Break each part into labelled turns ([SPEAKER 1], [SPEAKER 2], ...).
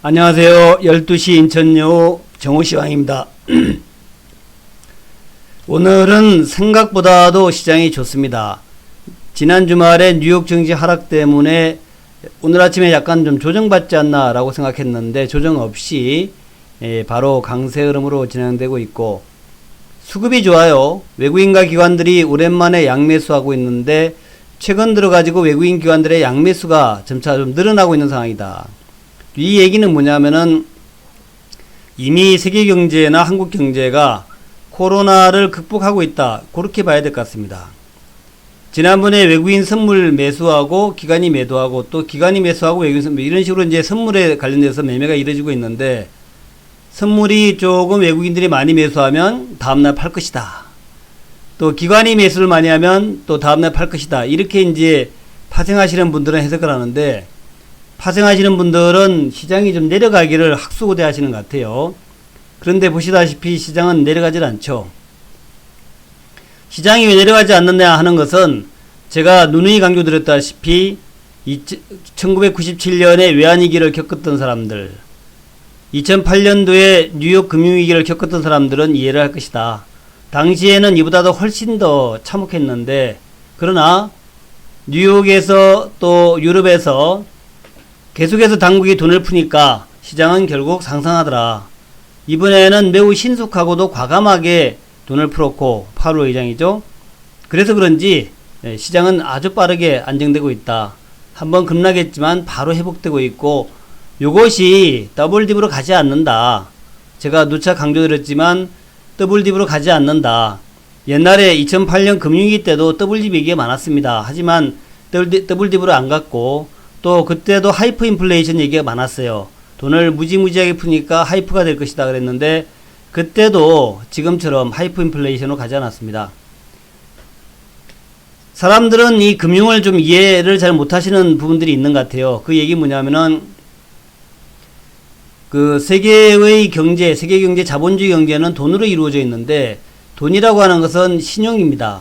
[SPEAKER 1] 안녕하세요. 12시 인천여우 정호시황입니다. 오늘은 생각보다도 시장이 좋습니다. 지난 주말에 뉴욕 증시 하락 때문에 오늘 아침에 약간 좀 조정받지 않나 라고 생각했는데 조정 없이 바로 강세 흐름으로 진행되고 있고, 수급이 좋아요. 외국인과 기관들이 오랜만에 양매수하고 있는데 최근 들어가지고 외국인 기관들의 양매수가 점차 좀 늘어나고 있는 상황이다. 이 얘기는 뭐냐면은 이미 세계 경제나 한국 경제가 코로나를 극복하고 있다, 그렇게 봐야 될 것 같습니다. 지난번에 외국인 선물 매수하고 기관이 매도하고 또 기관이 매수하고 외국인 선물, 이런 식으로 이제 선물에 관련돼서 매매가 이루어지고 있는데, 선물이 조금 외국인들이 많이 매수하면 다음날 팔 것이다, 또 기관이 매수를 많이 하면 또 다음날 팔 것이다, 이렇게 이제 파생하시는 분들은 해석을 하는데, 파생하시는 분들은 시장이 좀 내려가기를 학수고대 하시는 것 같아요. 그런데 보시다시피 시장은 내려가질 않죠. 시장이 왜 내려가지 않느냐 하는 것은 제가 누누이 강조드렸다시피 1997년에 외환위기를 겪었던 사람들, 2008년도에 뉴욕 금융위기를 겪었던 사람들은 이해를 할 것이다. 당시에는 이보다도 훨씬 더 참혹했는데, 그러나 뉴욕에서 또 유럽에서 계속해서 당국이 돈을 푸니까 시장은 결국 상승하더라. 이번에는 매우 신속하고도 과감하게 돈을 풀었고, 파월 의장이죠. 그래서 그런지 시장은 아주 빠르게 안정되고 있다. 한번 급락했지만 바로 회복되고 있고, 요것이 더블딥으로 가지 않는다. 제가 누차 강조드렸지만 더블딥으로 가지 않는다. 옛날에 2008년 금융위기 때도 더블딥 얘기가 많았습니다. 하지만 더블딥으로 안 갔고, 또 그때도 하이퍼 인플레이션 얘기가 많았어요. 돈을 무지무지하게 푸니까 하이프가 될 것이다 그랬는데, 그때도 지금처럼 하이퍼 인플레이션으로 가지 않았습니다. 사람들은 이 금융을 좀 이해를 잘 못하시는 부분들이 있는 것 같아요. 그 얘기 뭐냐면은, 그 세계의 경제, 세계 경제, 자본주의 경제는 돈으로 이루어져 있는데, 돈이라고 하는 것은 신용입니다.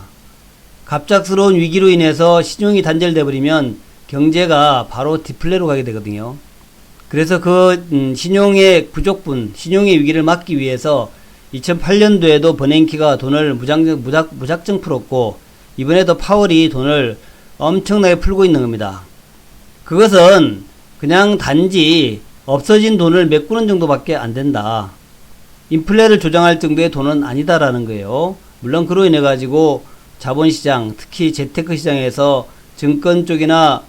[SPEAKER 1] 갑작스러운 위기로 인해서 신용이 단절돼 버리면 경제가 바로 디플레로 가게 되거든요. 그래서 그 신용의 부족분, 신용의 위기를 막기 위해서 2008년도에도 버냉키가 돈을 무작정 풀었고, 이번에도 파월이 돈을 엄청나게 풀고 있는 겁니다. 그것은 그냥 단지 없어진 돈을 메꾸는 정도밖에 안 된다. 인플레를 조장할 정도의 돈은 아니다라는 거예요. 물론 그로 인해 가지고 자본시장, 특히 재테크 시장에서 증권 쪽이나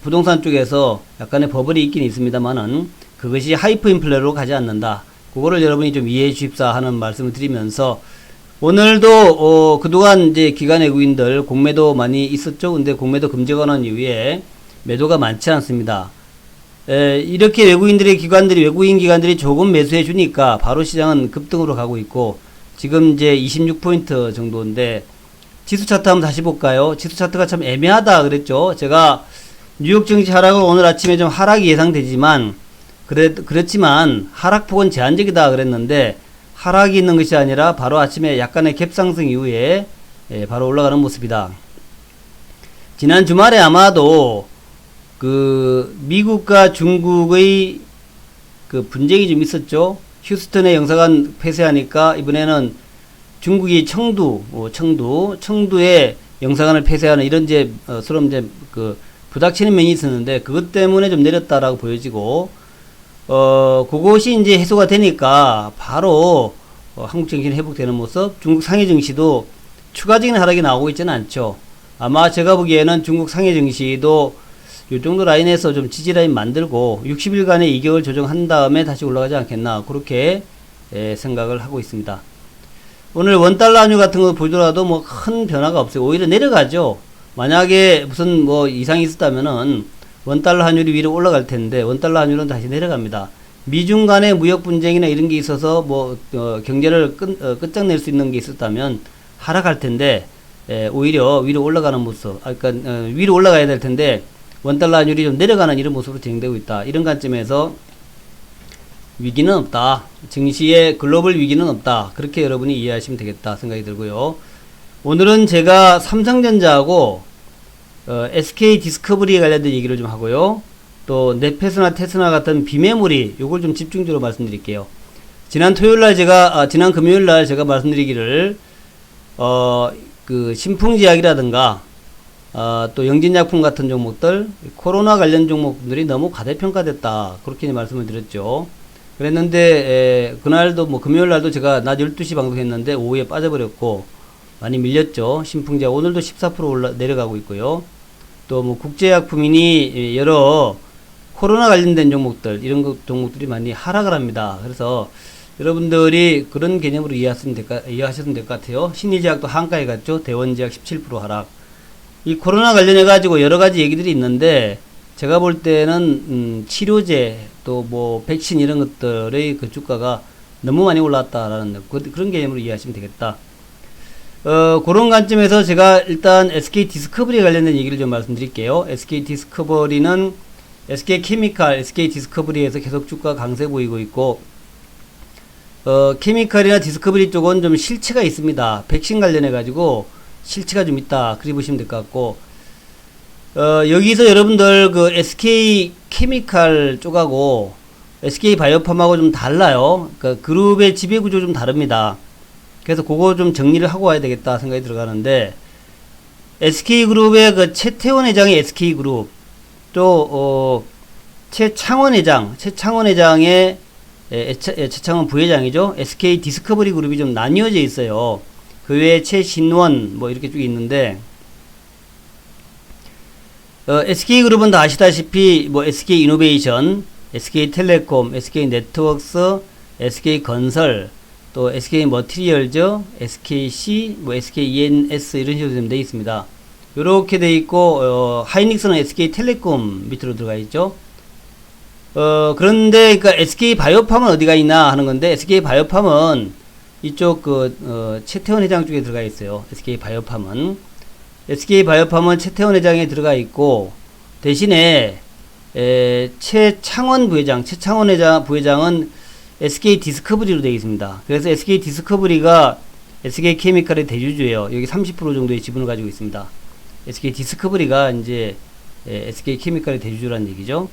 [SPEAKER 1] 부동산 쪽에서 약간의 버블이 있긴 있습니다만은 그것이 하이퍼 인플레로 가지 않는다. 그거를 여러분이 좀 이해해 주십사 하는 말씀을 드리면서, 오늘도 그동안 이제 기관 외국인들 공매도 많이 있었죠. 근데 공매도 금지가 난 이후에 매도가 많지 않습니다. 이렇게 외국인 기관들이 조금 매수해 주니까 바로 시장은 급등으로 가고 있고, 지금 이제 26포인트 정도인데, 지수 차트 한번 다시 볼까요? 지수 차트가 참 애매하다 그랬죠. 제가 뉴욕 증시 하락은 오늘 아침에 좀 하락이 예상되지만, 그렇지만 하락폭은 제한적이다 그랬는데, 하락이 있는 것이 아니라 바로 아침에 약간의 갭상승 이후에 바로 올라가는 모습이다. 지난 주말에 아마도 그 미국과 중국의 그 분쟁이 좀 있었죠. 휴스턴의 영사관 폐쇄하니까 이번에는 중국이 청두에 영사관을 폐쇄하는 이런 서로 그 부닥치는 면이 있었는데, 그것 때문에 좀 내렸다라고 보여지고, 그것이 이제 해소가 되니까 바로 한국 증시는 회복되는 모습. 중국 상해 증시도 추가적인 하락이 나오고 있지는 않죠. 아마 제가 보기에는 중국 상해 증시도 요 정도 라인에서 좀 지지 라인 만들고 60일간의 2개월 조정한 다음에 다시 올라가지 않겠나, 그렇게 생각을 하고 있습니다. 오늘 원달러 환율 같은 거 보더라도 뭐 큰 변화가 없어요. 오히려 내려가죠. 만약에 무슨 뭐 이상이 있었다면은 원달러 환율이 위로 올라갈 텐데, 원달러 환율은 다시 내려갑니다. 미중 간의 무역 분쟁이나 이런 게 있어서 경제를 끝장낼 수 있는 게 있었다면 하락할 텐데, 오히려 위로 올라가는 모습, 위로 올라가야 될 텐데 원달러 환율이 좀 내려가는 이런 모습으로 진행되고 있다. 이런 관점에서 위기는 없다. 증시의 글로벌 위기는 없다. 그렇게 여러분이 이해하시면 되겠다 생각이 들고요. 오늘은 제가 삼성전자하고 SK 디스커버리에 관련된 얘기를 좀 하고요. 또 넷페스나 테스나 같은 비메모리, 요걸 좀 집중적으로 말씀드릴게요. 지난 토요일날 지난 금요일날 제가 말씀드리기를, 그 신풍제약이라든가 또 영진약품 같은 종목들, 코로나 관련 종목들이 너무 과대평가됐다, 그렇게 말씀을 드렸죠. 그랬는데 그날도 뭐 금요일날도 제가 낮 12시 방송했는데 오후에 빠져버렸고 많이 밀렸죠. 신풍제약 오늘도 14% 내려가고 있고요. 또 뭐 국제약품이니 여러 코로나 관련된 종목들, 이런 종목들이 많이 하락을 합니다. 그래서 여러분들이 그런 개념으로 이해하셨으면 될 것 같아요. 신일제약도 한가에 갔죠. 대원제약 17% 하락. 이 코로나 관련해 가지고 여러 가지 얘기들이 있는데, 제가 볼 때는 치료제 또 뭐 백신 이런 것들의 그 주가가 너무 많이 올랐다라는 그런 개념으로 이해하시면 되겠다. 그런 관점에서 제가 일단 SK 디스커버리 관련된 얘기를 좀 말씀드릴게요. SK 디스커버리는 SK 케미칼, SK 디스커버리에서 계속 주가 강세 보이고 있고, 케미칼이나 디스커버리 쪽은 좀 실체가 있습니다. 백신 관련해 가지고 실체가 좀 있다, 그리 보시면 될 것 같고, 여기서 여러분들 그 SK 케미칼 쪽하고 SK 바이오팜하고 좀 달라요. 그 그룹의 지배구조 좀 다릅니다. 그래서 그거 좀 정리를 하고 와야 되겠다 생각이 들어가는데, SK그룹의 그 최태원 회장의 SK그룹, 또 최창원 회장의 최창원 부회장이죠. SK 디스커버리 그룹이 좀 나뉘어져 있어요. 그 외에 최신원 뭐 이렇게 쭉 있는데, SK그룹은 다 아시다시피 뭐 SK이노베이션, SK텔레콤, SK네트워크스, SK건설, 또 SK머티리얼즈, SKC, 뭐 SKENS 이런 식으로 되어 있습니다. 요렇게 되어 있고, 하이닉스는 SK텔레콤 밑으로 들어가 있죠. 그런데 그러니까 SK바이오팜은 어디가 있나 하는 건데, SK바이오팜은 이쪽 최태원 회장 쪽에 들어가 있어요. SK바이오팜은 최태원 회장에 들어가 있고, 대신에 최창원 부회장은 SK 디스커버리로 되어 있습니다. 그래서 SK 디스커버리가 SK 케미칼의 대주주예요. 여기 30% 정도의 지분을 가지고 있습니다. SK 디스커버리가 이제 SK 케미칼의 대주주라는 얘기죠.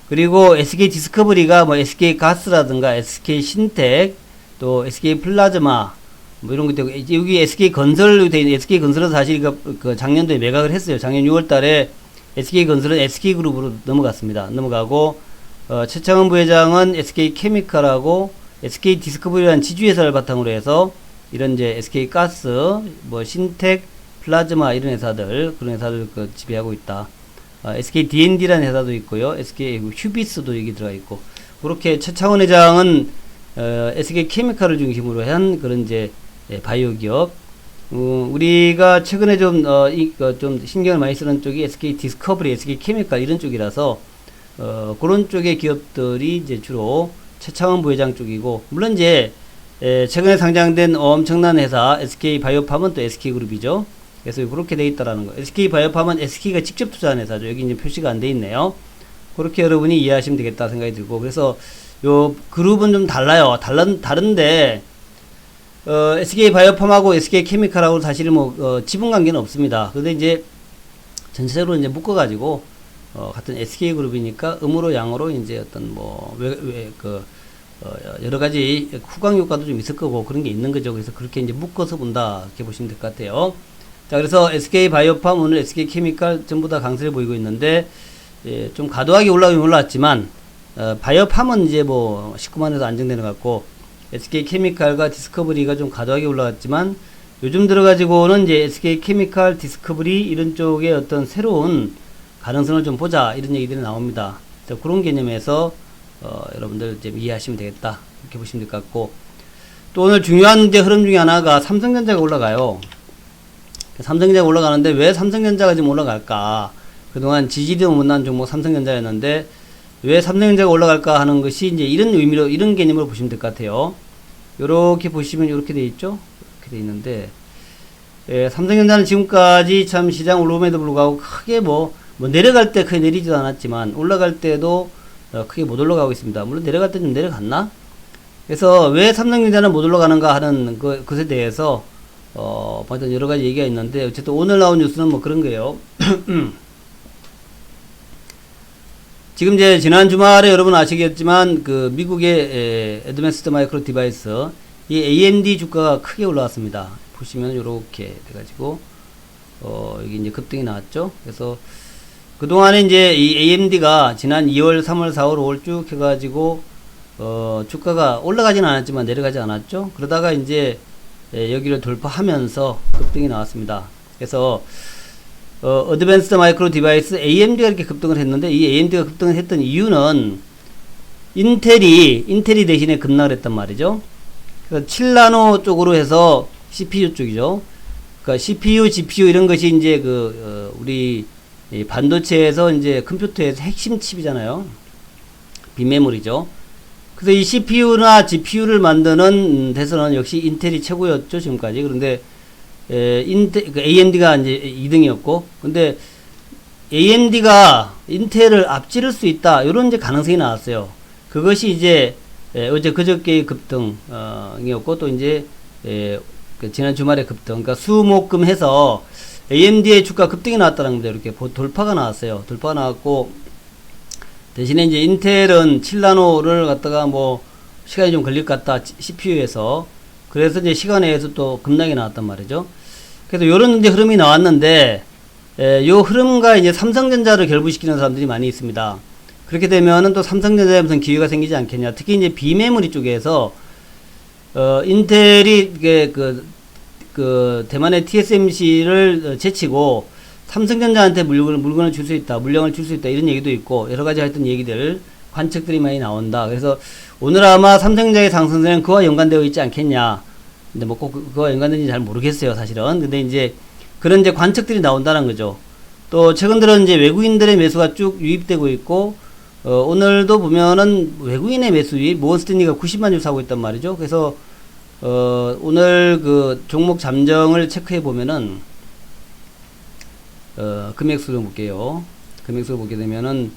[SPEAKER 1] 그리고 SK 디스커버리가 뭐 SK 가스라든가 SK 신텍, 또 SK 플라즈마 뭐 이런 것도, 여기 SK 건설로 돼 있는, SK 건설은 사실 그 작년도에 매각을 했어요. 작년 6월달에 SK 건설은 SK 그룹으로 넘어가고, 최창원 부회장은 SK 케미칼하고 SK 디스커버리라는 지주회사를 바탕으로 해서 이런 이제 SK 가스, 뭐 신텍, 플라즈마 이런 회사들, 그런 회사들 지배하고 있다. SK D&D라는 회사도 있고요. SK 휴비스도 여기 들어가 있고, 그렇게 최창원 회장은 SK 케미칼을 중심으로 한 그런 이제 바이오 기업. 우리가 최근에 좀 신경을 많이 쓰는 쪽이 SK 디스커버리, SK 케미칼 이런 쪽이라서, 그런 쪽의 기업들이 이제 주로 최창원 부회장 쪽이고, 물론 이제 최근에 상장된 엄청난 회사 SK 바이오팜은 또 SK 그룹이죠. 그래서 그렇게 돼 있다라는 거. SK 바이오팜은 SK가 직접 투자한 회사죠. 여기 이제 표시가 안 돼 있네요. 그렇게 여러분이 이해하시면 되겠다 생각이 들고, 그래서 요 그룹은 좀 달라요. 다른데, SK 바이오팜하고 SK 케미칼하고 사실 뭐 지분 관계는 없습니다. 근데 이제 전체적으로 이제 묶어가지고 같은 SK 그룹이니까 음으로 양으로 이제 어떤 뭐 여러 가지 후광 효과도 좀 있을 거고 그런 게 있는 거죠. 그래서 그렇게 이제 묶어서 본다, 이렇게 보시면 될 것 같아요. 자, 그래서 SK 바이오팜, 오늘 SK 케미칼 전부 다 강세를 보이고 있는데, 좀 과도하게 올라가긴 올랐지만, 바이오팜은 이제 뭐 19만에서 안정되는 것 같고, SK 케미칼과 디스커버리가 좀 과도하게 올라갔지만, 요즘 들어가지고는 이제 SK 케미칼, 디스커버리 이런 쪽에 어떤 새로운 가능성을 좀 보자, 이런 얘기들이 나옵니다. 그런 개념에서 여러분들 이제 이해하시면 되겠다, 이렇게 보시면 될 것 같고, 또 오늘 중요한 이제 흐름 중에 하나가 삼성전자가 올라가요. 삼성전자가 올라가는데 왜 삼성전자가 지금 올라갈까? 그동안 지지도 못난 종목 삼성전자였는데 왜 삼성전자가 올라갈까 하는 것이 이제 이런 의미로, 이런 개념으로 보시면 될 것 같아요. 요렇게 보시면 요렇게 돼 있죠? 이렇게 돼 있는데, 삼성전자는 지금까지 참 시장 올라옴에도 불구하고 크게 뭐 내려갈 때 크게 내리지도 않았지만 올라갈 때도 크게 못 올라가고 있습니다. 물론 내려갈 때 좀 내려갔나? 그래서 왜 삼성전자는 못 올라가는가 하는 것에 대해서 여러 가지 얘기가 있는데, 어쨌든 오늘 나온 뉴스는 뭐 그런 거예요. 지금 이제 지난 주말에 여러분 아시겠지만 그 미국의 애드밴스드 마이크로 디바이스 이 AMD 주가가 크게 올라왔습니다. 보시면 요렇게 돼가지고 여기 이제 급등이 나왔죠. 그래서 그동안에 이제 이 AMD가 지난 2월, 3월, 4월, 5월 쭉 해가지고 주가가 올라가지는 않았지만 내려가지 않았죠. 그러다가 이제 여기를 돌파하면서 급등이 나왔습니다. 그래서 어드밴스드 마이크로 디바이스 AMD가 이렇게 급등을 했는데 이 AMD가 급등을 했던 이유는 인텔이 대신에 급락을 했단 말이죠. 그래서 7나노 쪽으로 해서 CPU 쪽이죠. 그러니까 CPU, GPU 이런 것이 이제 우리 이 반도체에서 이제 컴퓨터에서 핵심 칩이잖아요. 비메모리죠. 그래서 이 CPU나 GPU를 만드는 데서는 역시 인텔이 최고였죠, 지금까지. 그런데 AMD가 이제 2등이었고, 근데 AMD가 인텔을 앞지를 수 있다, 이런 이제 가능성이 나왔어요. 그것이 이제 어제 그저께의 급등이었고, 또 이제 지난 주말에 급등, 그러니까 수목금해서 AMD의 주가 급등이 나왔다는 겁니다. 이렇게 돌파가 나왔어요. 돌파가 나왔고, 대신에 이제 인텔은 7나노를 갖다가 뭐 시간이 좀 걸릴 것 같다, CPU에서. 그래서 이제 시간에 의해서 또 급락이 나왔단 말이죠. 그래서 요런 이제 흐름이 나왔는데, 요 흐름과 이제 삼성전자를 결부시키는 사람들이 많이 있습니다. 그렇게 되면은 또 삼성전자에 무슨 기회가 생기지 않겠냐. 특히 이제 비메모리 쪽에서, 인텔이 이게 대만의 TSMC를 제치고 삼성전자한테 물건을 줄 수 있다, 물량을 줄 수 있다, 이런 얘기도 있고, 여러 가지 하여튼 얘기들, 관측들이 많이 나온다. 그래서 오늘 아마 삼성전자의 상승세는 그와 연관되어 있지 않겠냐. 근데 뭐 꼭 그와 연관된지 잘 모르겠어요, 사실은. 근데 이제 그런 이제 관측들이 나온다는 거죠. 또 최근 들어 이제 외국인들의 매수가 쭉 유입되고 있고, 오늘도 보면은 외국인의 매수 유입, 모건스탠리가 90만 주 사고 있단 말이죠. 그래서 오늘 그 종목 잠정을 체크해 보면은, 금액수를 볼게요. 금액수를 보게 되면은,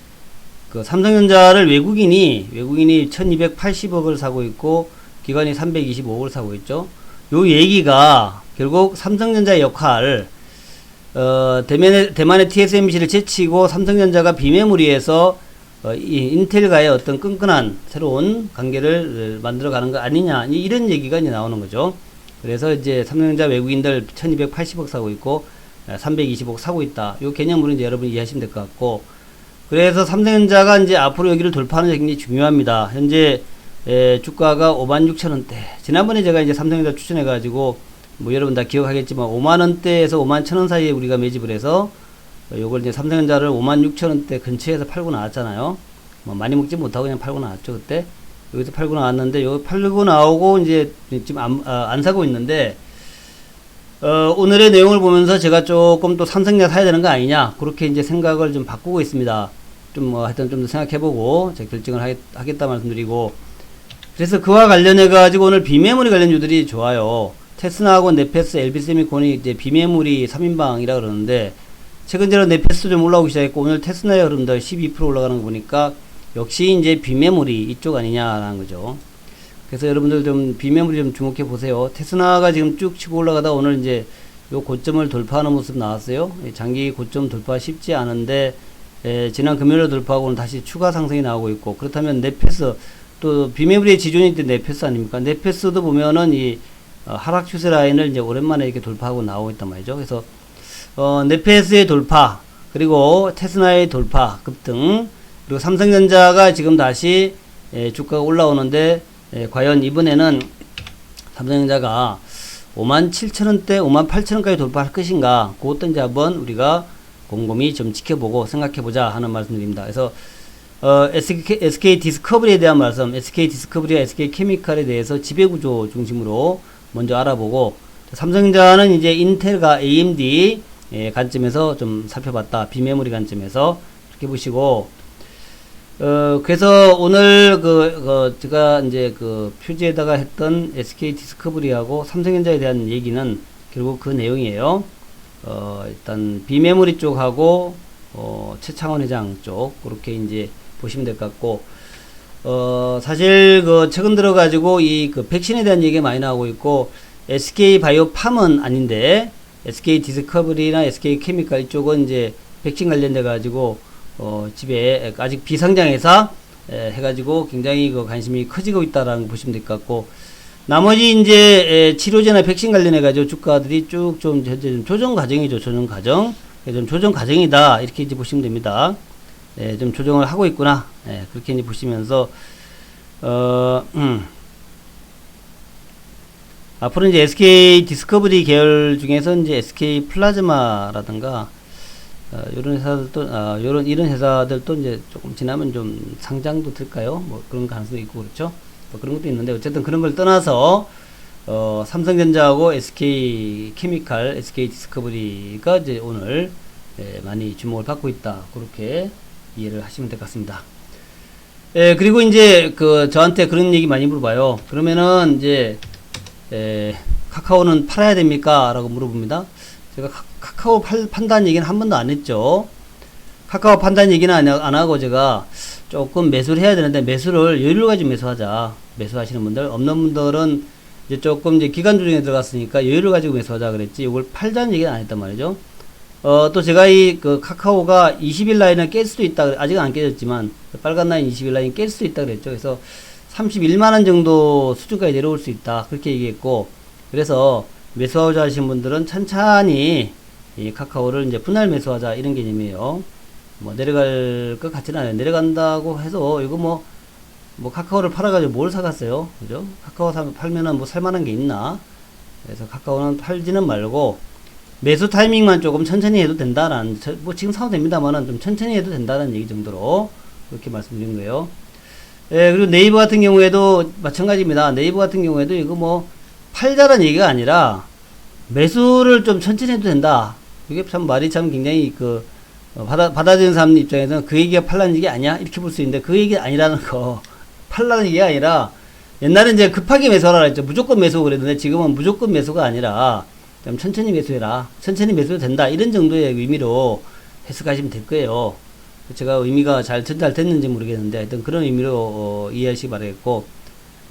[SPEAKER 1] 그 삼성전자를 외국인이 1280억을 사고 있고, 기관이 325억을 사고 있죠. 요 얘기가 결국 삼성전자의 역할, 대만의 TSMC를 제치고 삼성전자가 비메모리에서 이 인텔과의 어떤 끈끈한 새로운 관계를 만들어가는 거 아니냐, 이런 얘기가 이제 나오는 거죠. 그래서 이제 삼성전자 외국인들 1280억 사고 있고 320억 사고 있다. 요 개념으로 이제 여러분이 이해하시면 될 것 같고, 그래서 삼성전자가 이제 앞으로 여기를 돌파하는 게 굉장히 중요합니다. 현재 주가가 56,000원대. 지난번에 제가 이제 삼성전자 추천해가지고 뭐 여러분 다 기억하겠지만 51,000원대에서 51,000원 사이에 우리가 매집을 해서 요걸 이제 삼성전자를 56,000원대 근처에서 팔고 나왔잖아요. 뭐 많이 먹지 못하고 그냥 팔고 나왔죠, 그때. 여기서 팔고 나왔는데, 여기 팔고 나오고 이제 지금 안 사고 있는데, 오늘의 내용을 보면서 제가 조금 또 삼성전자 사야 되는 거 아니냐, 그렇게 이제 생각을 좀 바꾸고 있습니다. 좀 뭐 하여튼 좀 더 생각해보고 제가 결정을 하겠다 말씀드리고, 그래서 그와 관련해가지고 오늘 비메모리 관련주들이 좋아요. 테스나하고 네페스, LB세미콘이 이제 비메모리 3인방이라 그러는데, 최근 들어 네페스도 좀 올라오기 시작했고, 오늘 테스나의 흐름도 12% 올라가는 거 보니까, 역시 이제 비메모리 이쪽 아니냐라는 거죠. 그래서 여러분들 좀 비메모리 좀 주목해 보세요. 테스나가 지금 쭉 치고 올라가다 오늘 이제 요 고점을 돌파하는 모습 나왔어요. 장기 고점 돌파 쉽지 않은데, 지난 금요일에 돌파하고 오늘 다시 추가 상승이 나오고 있고, 그렇다면 네페스, 또 비메모리의 지존이 때 네페스 아닙니까? 네페스도 보면은 이 하락 추세 라인을 이제 오랜만에 이렇게 돌파하고 나오고 있단 말이죠. 그래서 네페스의 돌파, 그리고 테스나의 돌파, 급등, 그리고 삼성전자가 지금 다시 주가가 올라오는데, 과연 이번에는 삼성전자가 57,000원대, 58,000원까지 돌파할 것인가, 그것도 이제 한번 우리가 곰곰이 좀 지켜보고 생각해보자 하는 말씀드립니다. 그래서 SK 디스커버리에 대한 말씀, SK 디스커버리와 SK 케미칼에 대해서 지배구조 중심으로 먼저 알아보고, 삼성전자는 이제 인텔과 AMD 관점에서 좀 살펴봤다. 비메모리 관점에서 이렇게 보시고, 그래서 오늘 제가 이제 표지에다가 했던 SK 디스커버리하고 삼성전자에 대한 얘기는 결국 그 내용이에요. 일단 비메모리 쪽하고 최창원 회장 쪽, 그렇게 이제 보시면 될 것 같고, 사실 최근 들어가지고 백신에 대한 얘기가 많이 나오고 있고, SK 바이오팜은 아닌데 SK 디스커버리나 SK 케미칼 이쪽은 이제 백신 관련돼 가지고 집에 아직 비상장회사 해가지고 굉장히 그 관심이 커지고 있다라는 거 보시면 될 것 같고, 나머지 이제 치료제나 백신 관련해가지고 주가들이 쭉 좀 현재 좀 조정 과정이죠. 조정 과정. 좀 조정 과정이다. 이렇게 이제 보시면 됩니다. 좀 조정을 하고 있구나. 그렇게 이제 보시면서, 앞으로 이제 SK 디스커버리 계열 중에서 이제 SK 플라즈마라든가, 이런 회사들도, 이런 회사들도 이제 조금 지나면 좀 상장도 될까요? 뭐 그런 가능성도 있고 그렇죠? 뭐 그런 것도 있는데, 어쨌든 그런 걸 떠나서, 삼성전자하고 SK 케미칼, SK 디스커버리가 이제 오늘, 많이 주목을 받고 있다. 그렇게 이해를 하시면 될 것 같습니다. 그리고 이제 저한테 그런 얘기 많이 물어봐요. 그러면은 이제, 카카오는 팔아야 됩니까? 라고 물어봅니다. 제가 카카오 판단 얘기는 한 번도 안 했죠. 카카오 판단 얘기는 안 하고 제가 조금 매수를 해야 되는데, 매수를 여유를 가지고 매수하자. 매수하시는 분들, 없는 분들은 이제 조금 이제 기간 조정에 들어갔으니까 여유를 가지고 매수하자 그랬지, 이걸 팔자는 얘기는 안 했단 말이죠. 또 제가 카카오가 20일 라인을 깰 수도 있다, 아직은 안 깨졌지만, 빨간 라인 20일 라인 깰 수도 있다 그랬죠. 그래서 31만원 정도 수준까지 내려올 수 있다. 그렇게 얘기했고, 그래서 매수하고자 하시는 분들은 천천히 이 카카오를 이제 분할 매수하자, 이런 개념이에요. 뭐 내려갈 것 같지는 않아요. 내려간다고 해서 이거 뭐 카카오를 팔아가지고 뭘 사갔어요. 그죠? 카카오 팔면은 뭐 살만한 게 있나? 그래서 카카오는 팔지는 말고 매수 타이밍만 조금 천천히 해도 된다라는, 뭐 지금 사도 됩니다만은 좀 천천히 해도 된다는 얘기 정도로 그렇게 말씀드린 거예요. 그리고 네이버 같은 경우에도 마찬가지입니다. 네이버 같은 경우에도 이거 뭐 팔자라는 얘기가 아니라 매수를 좀 천천히 해도 된다. 이게 참 말이 참 굉장히 받아들이는 사람 입장에서는 그 얘기가 팔라는 얘기 아니야? 이렇게 볼 수 있는데, 그 얘기가 아니라는 거. 팔라는 얘기가 아니라, 옛날에 이제 급하게 매수하라 했죠. 무조건 매수 그랬는데, 지금은 무조건 매수가 아니라 좀 천천히 매수해라. 천천히 매수해도 된다. 이런 정도의 의미로 해석하시면 될 거예요. 제가 의미가 잘 전달됐는지 모르겠는데, 하여튼 그런 의미로 이해하시기 바라겠고,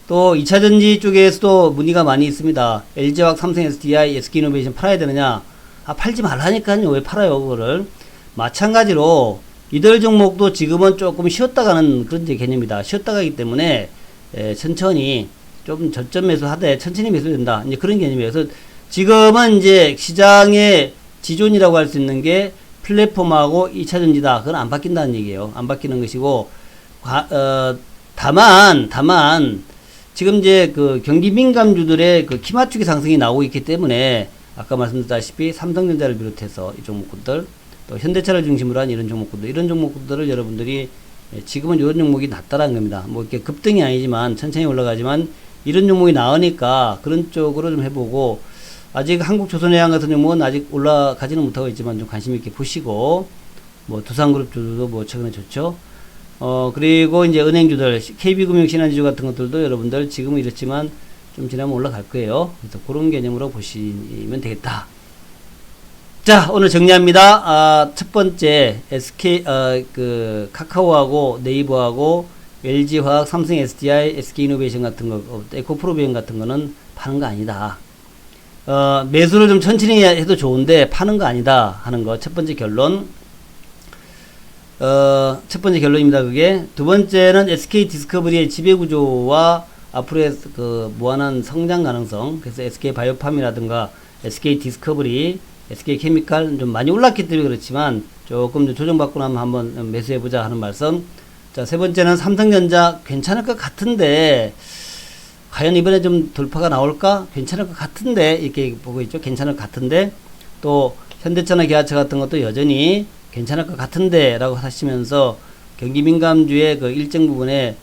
[SPEAKER 1] 또 2차전지 쪽에서도 문의가 많이 있습니다. LG화학, 삼성 SDI, SK이노베이션 팔아야 되느냐? 팔지 말라니까요. 왜 팔아요, 그거를? 마찬가지로 이들 종목도 지금은 조금 쉬었다 가는 그런 개념이다. 쉬었다 가기 때문에 천천히 좀 저점 매수하되 천천히 매수된다. 이제 그런 개념이에요. 그래서 지금은 이제 시장의 지존이라고 할 수 있는 게 플랫폼하고 2차전지다. 그건 안 바뀐다는 얘기예요. 안 바뀌는 것이고, 다만 지금 이제 경기 민감주들의 키 맞추기 상승이 나오고 있기 때문에, 아까 말씀드렸다시피 삼성전자를 비롯해서 이 종목군들, 또 현대차를 중심으로 한 이런 종목들을 여러분들이 지금은 이런 종목이 낫다라는 겁니다. 뭐 이렇게 급등이 아니지만 천천히 올라가지만 이런 종목이 나으니까 그런 쪽으로 좀 해보고, 아직 한국조선해양 같은 종목은 아직 올라가지는 못하고 있지만 좀 관심 있게 보시고, 뭐 두산그룹주도 뭐 최근에 좋죠. 그리고 이제 은행주들, KB금융신한지주 같은 것들도 여러분들 지금은 이렇지만 좀 지나면 올라갈 거예요. 그래서 그런 개념으로 보시면 되겠다. 자, 오늘 정리합니다. 첫 번째, 카카오하고 네이버하고 LG화학, 삼성 SDI, SK이노베이션 같은 거, 에코프로비언 같은 거는 파는 거 아니다. 매수를 좀 천천히 해도 좋은데 파는 거 아니다 하는 거. 첫 번째 결론. 첫 번째 결론입니다. 그게. 두 번째는 SK 디스커버리의 지배구조와 앞으로의 무한한 성장 가능성. 그래서 SK 바이오팜이라든가 SK 디스커버리, SK 케미칼 좀 많이 올랐기 때문에 그렇지만 조금 좀 조정받고 나면 한번 매수해보자 하는 말씀. 자, 세 번째는 삼성전자 괜찮을 것 같은데, 과연 이번에 좀 돌파가 나올까? 괜찮을 것 같은데, 이렇게 보고 있죠. 괜찮을 것 같은데, 또 현대차나 기아차 같은 것도 여전히 괜찮을 것 같은데 라고 하시면서 경기 민감주의 일정 부분에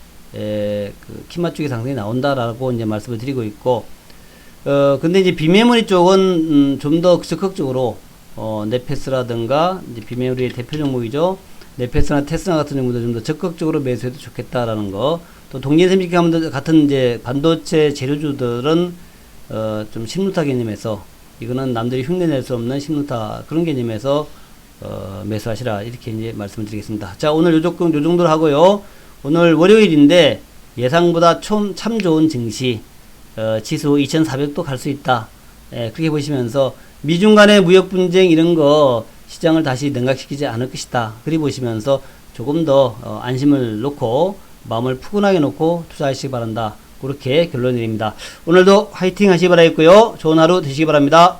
[SPEAKER 1] 키 맞추기 상승이 나온다라고 이제 말씀을 드리고 있고, 근데 이제 비메모리 쪽은 좀 더 적극적으로 네페스라든가 이제 비메모리의 대표 종목이죠. 네페스나 테스나 같은 종목도 좀 더 적극적으로 매수해도 좋겠다라는 거. 또 동진세미키 같은 이제 반도체 재료주들은 좀 신루타 개념에서, 이거는 남들이 흉내낼 수 없는 신루타 그런 개념에서 매수하시라, 이렇게 이제 말씀을 드리겠습니다. 자, 오늘 요 정도로 하고요. 오늘 월요일인데 예상보다 참 좋은 증시, 지수 2400도 갈 수 있다. 그렇게 보시면서 미중 간의 무역 분쟁 이런 거 시장을 다시 냉각시키지 않을 것이다. 그리 보시면서 조금 더 안심을 놓고 마음을 푸근하게 놓고 투자하시기 바란다. 그렇게 결론 내립니다. 오늘도 화이팅 하시기 바라겠고요. 좋은 하루 되시기 바랍니다.